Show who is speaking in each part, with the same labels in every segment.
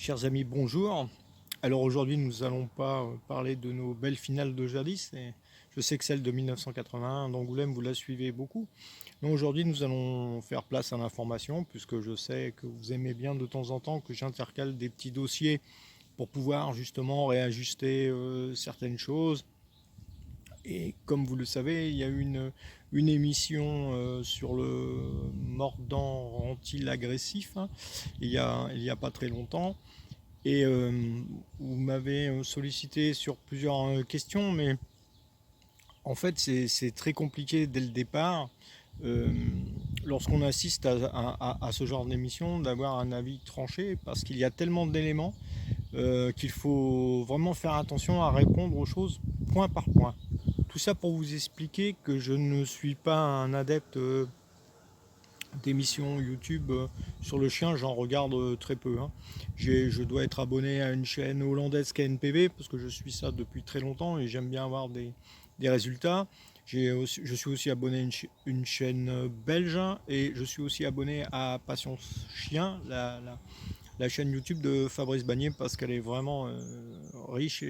Speaker 1: Chers amis, bonjour. Alors aujourd'hui, nous n'allons pas parler de nos belles finales de jadis. Et je sais que celle de 1981 d'Angoulême, vous la suivez beaucoup. Donc aujourd'hui, nous allons faire place à l'information, puisque je sais que vous aimez bien de temps en temps que j'intercale des petits dossiers pour pouvoir justement réajuster certaines choses. Et comme vous le savez, il y a eu une émission sur le mordant rend-il agressif, hein, il y a pas très longtemps. Et vous m'avez sollicité sur plusieurs questions, mais en fait c'est très compliqué dès le départ, euh, lorsqu'on assiste à ce genre d'émission, d'avoir un avis tranché, parce qu'il y a tellement d'éléments qu'il faut vraiment faire attention à répondre aux choses point par point. Tout ça pour vous expliquer que je ne suis pas un adepte d'émissions YouTube sur le chien, j'en regarde très peu, hein. Je dois être abonné à une chaîne hollandaise KNPV parce que je suis ça depuis très longtemps et j'aime bien avoir des résultats. Je suis aussi abonné à une chaîne belge et je suis aussi abonné à Patience Chien, la chaîne YouTube de Fabrice Bagné, parce qu'elle est vraiment riche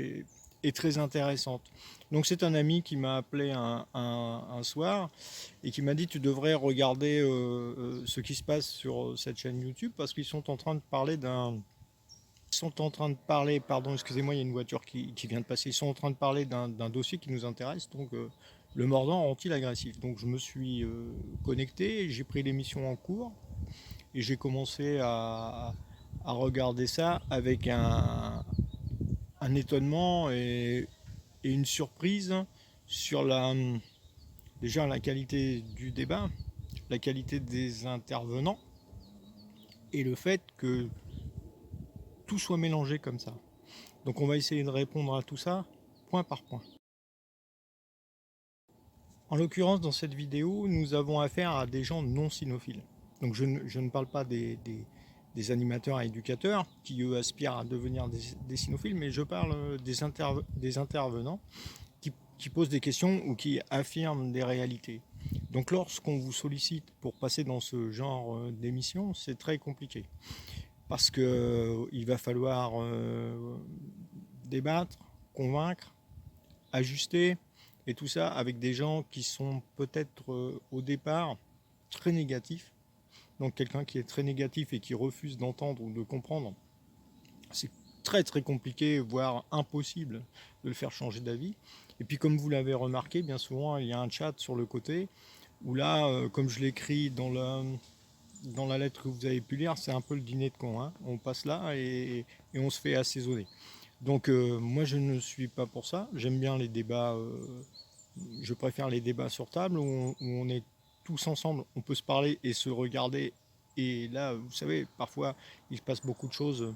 Speaker 1: et très intéressante. Donc c'est un ami qui m'a appelé un soir et qui m'a dit tu devrais regarder ce qui se passe sur cette chaîne YouTube parce qu'ils sont en train de parler pardon, excusez-moi, il y a une voiture qui vient de passer. Ils sont en train de parler d'un dossier qui nous intéresse, donc le mordant rend-il agressif. Donc je me suis connecté, j'ai pris l'émission en cours et j'ai commencé à regarder ça avec un étonnement et une surprise sur déjà la qualité du débat, la qualité des intervenants et le fait que tout soit mélangé comme ça. Donc on va essayer de répondre à tout ça point par point. En l'occurrence, dans cette vidéo, nous avons affaire à des gens non cynophiles. Donc je ne parle pas des animateurs et éducateurs qui, eux, aspirent à devenir des cynophiles, mais je parle des intervenants qui posent des questions ou qui affirment des réalités. Donc lorsqu'on vous sollicite pour passer dans ce genre d'émission, c'est très compliqué. Parce qu'il va falloir débattre, convaincre, ajuster, et tout ça avec des gens qui sont peut-être au départ très négatifs. Donc quelqu'un qui est très négatif et qui refuse d'entendre ou de comprendre, c'est très très compliqué, voire impossible de le faire changer d'avis. Et puis comme vous l'avez remarqué, bien souvent il y a un chat sur le côté, où là, comme je l'écris dans la lettre que vous avez pu lire, c'est un peu le dîner de con, hein. On passe là et on se fait assaisonner. Donc moi je ne suis pas pour ça, j'aime bien les débats, je préfère les débats sur table où on est tous ensemble, on peut se parler et se regarder. Et là, vous savez, parfois il se passe beaucoup de choses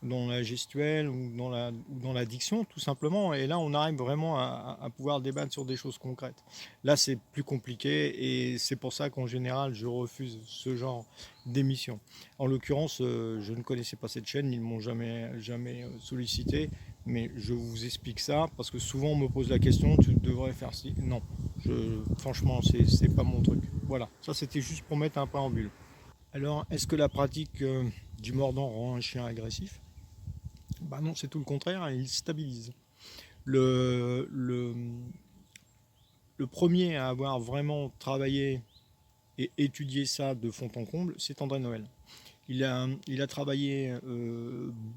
Speaker 1: dans la gestuelle ou dans la diction, tout simplement. Et là, on arrive vraiment à pouvoir débattre sur des choses concrètes. Là, c'est plus compliqué et c'est pour ça qu'en général, je refuse ce genre d'émission. En l'occurrence, je ne connaissais pas cette chaîne, ils ne m'ont jamais sollicité, mais je vous explique ça parce que souvent on me pose la question, tu devrais faire ci. Non, franchement, c'est pas mon truc. Voilà, ça c'était juste pour mettre un préambule. Alors, est-ce que la pratique du mordant rend un chien agressif? Bah non, c'est tout le contraire, il stabilise. Le, le, le premier à avoir vraiment travaillé et étudié ça de fond en comble, c'est André Noël. Il a travaillé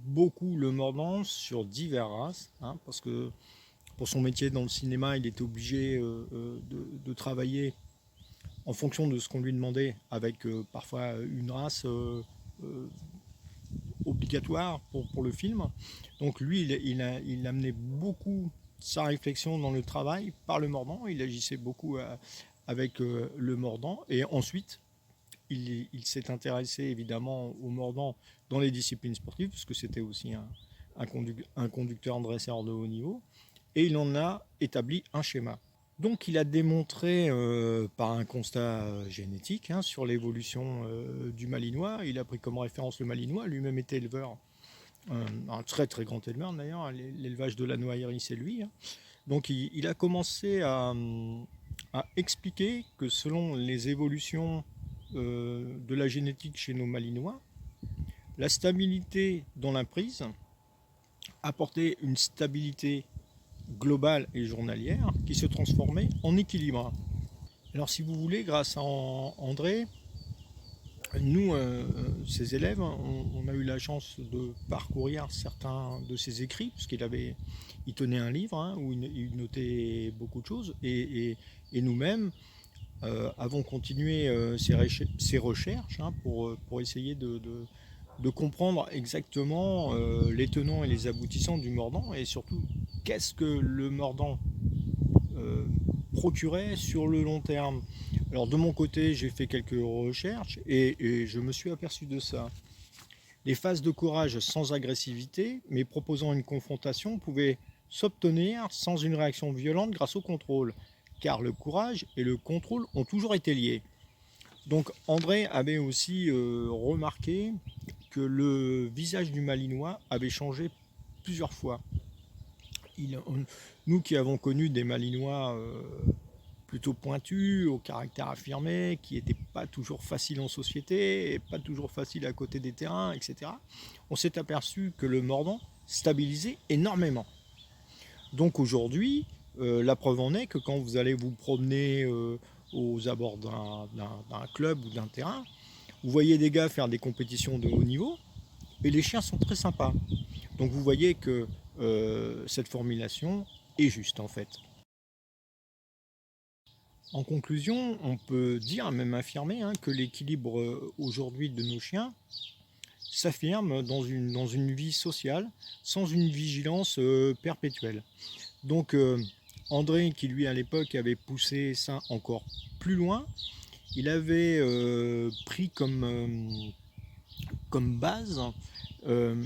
Speaker 1: beaucoup le mordant sur diverses races, hein, parce que pour son métier dans le cinéma, il était obligé de travailler en fonction de ce qu'on lui demandait, avec parfois une race obligatoire pour le film. Donc lui, il amenait beaucoup sa réflexion dans le travail par le mordant, il agissait beaucoup avec le mordant, et ensuite il s'est intéressé évidemment au mordant dans les disciplines sportives, parce que c'était aussi un conducteur dresseur de haut niveau, et il en a établi un schéma. Donc il a démontré par un constat génétique, hein, sur l'évolution du malinois. Il a pris comme référence le malinois, lui-même était éleveur, un très très grand éleveur d'ailleurs, l'élevage de la noyerie c'est lui, hein. Donc il a commencé à expliquer que selon les évolutions de la génétique chez nos malinois, La stabilité dans la prise apportait une stabilité globale et journalière qui se transformait en équilibre. Alors si vous voulez, grâce à André, nous, ses élèves, on a eu la chance de parcourir certains de ses écrits, parce il tenait un livre hein, où il notait beaucoup de choses, et nous-mêmes avons continué ces recherches hein, pour essayer de comprendre exactement les tenants et les aboutissants du mordant, et surtout qu'est-ce que le mordant euh, procurait sur le long terme. Alors de mon côté, j'ai fait quelques recherches et je me suis aperçu de ça. Les phases de courage sans agressivité, mais proposant une confrontation, pouvaient s'obtenir sans une réaction violente grâce au contrôle, car le courage et le contrôle ont toujours été liés. Donc André avait aussi remarqué que le visage du Malinois avait changé plusieurs fois. Nous qui avons connu des Malinois plutôt pointus, au caractère affirmé, qui n'étaient pas toujours faciles en société, et pas toujours faciles à côté des terrains, etc., on s'est aperçu que le mordant stabilisait énormément. Donc aujourd'hui, la preuve en est que quand vous allez vous promener aux abords d'un club ou d'un terrain, vous voyez des gars faire des compétitions de haut niveau, et les chiens sont très sympas. Donc vous voyez que cette formulation est juste en fait. En conclusion, on peut dire, même affirmer, hein, que l'équilibre aujourd'hui de nos chiens s'affirme dans une vie sociale sans une vigilance perpétuelle. Donc André, qui lui à l'époque avait poussé ça encore plus loin, il avait pris comme base euh,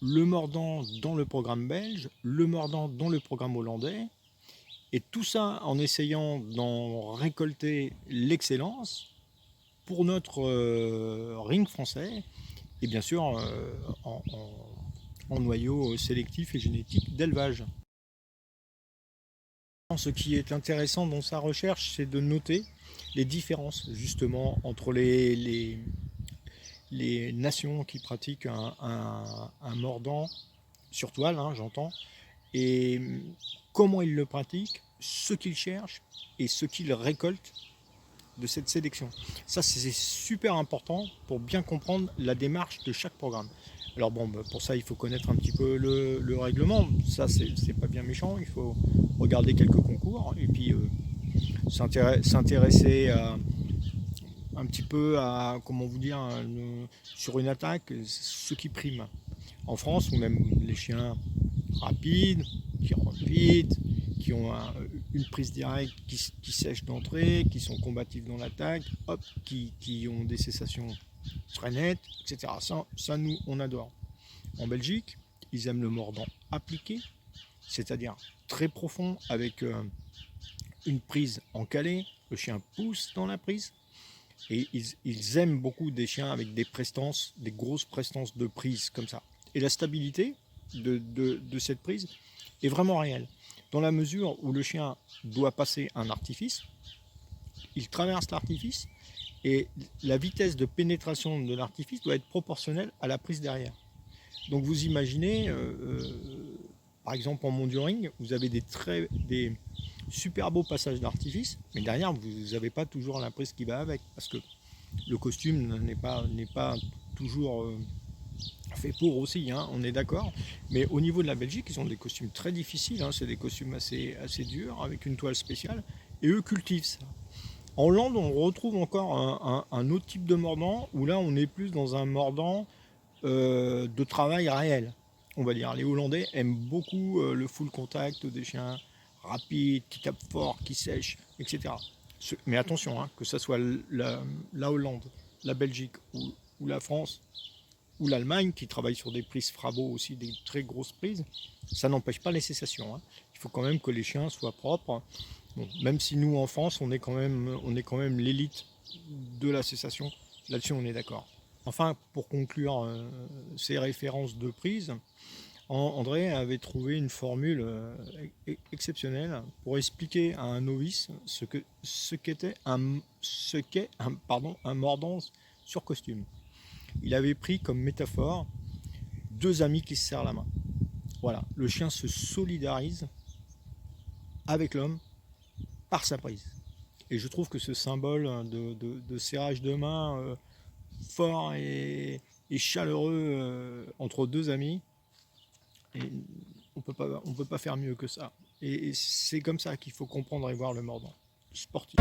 Speaker 1: le mordant dans le programme belge, le mordant dans le programme hollandais, et tout ça en essayant d'en récolter l'excellence pour notre ring français, et bien sûr en noyau sélectif et génétique d'élevage. Ce qui est intéressant dans sa recherche, c'est de noter les différences justement entre les nations qui pratiquent un mordant sur toile, hein, j'entends, et comment ils le pratiquent, ce qu'ils cherchent et ce qu'ils récoltent de cette sélection. Ça, c'est super important pour bien comprendre la démarche de chaque programme. Alors bon, pour ça, il faut connaître un petit peu le règlement. Ça, c'est pas bien méchant. Il faut regarder quelques concours et puis s'intéresser un petit peu à, comment vous dire, sur une attaque, ce qui prime. En France, ou même les chiens rapides, qui rentrent vite, qui ont une prise directe qui sèche d'entrée, qui sont combatifs dans l'attaque, hop, qui ont des cessations très nettes, etc. Ça, nous, on adore. En Belgique, ils aiment le mordant appliqué, c'est-à-dire très profond, avec une prise en calé, le chien pousse dans la prise, et ils aiment beaucoup des chiens avec des prestances, des grosses prestances de prise comme ça. Et la stabilité de cette prise est vraiment réelle. Dans la mesure où le chien doit passer un artifice, il traverse l'artifice et la vitesse de pénétration de l'artifice doit être proportionnelle à la prise derrière. Donc vous imaginez, par exemple en monduring, vous avez des super beaux passages d'artifice, mais derrière vous n'avez pas toujours la prise qui va avec, parce que le costume n'est pas toujours fait pour aussi, hein, on est d'accord. Mais au niveau de la Belgique, ils ont des costumes très difficiles, hein, c'est des costumes assez durs, avec une toile spéciale, et eux cultivent ça. En Hollande, on retrouve encore un autre type de mordant, où là on est plus dans un mordant de travail réel, on va dire. Les Hollandais aiment beaucoup le full contact des chiens rapides, qui tapent fort, qui sèchent, etc. Mais attention, hein, que ce soit la Hollande, la Belgique ou la France, ou l'Allemagne, qui travaille sur des prises Frabo aussi, des très grosses prises, ça n'empêche pas les cessations. Hein. Il faut quand même que les chiens soient propres. Bon, même si nous, en France, on est quand même l'élite de la cessation, là-dessus, on est d'accord. Enfin, pour conclure ces références de prise, André avait trouvé une formule exceptionnelle pour expliquer à un novice ce qu'est un mordant sur costume. Il avait pris comme métaphore deux amis qui se serrent la main. Voilà, le chien se solidarise avec l'homme par sa prise. Et je trouve que ce symbole de serrage de main fort et chaleureux entre deux amis, et on peut pas faire mieux que ça. Et c'est comme ça qu'il faut comprendre et voir le mordant sportif.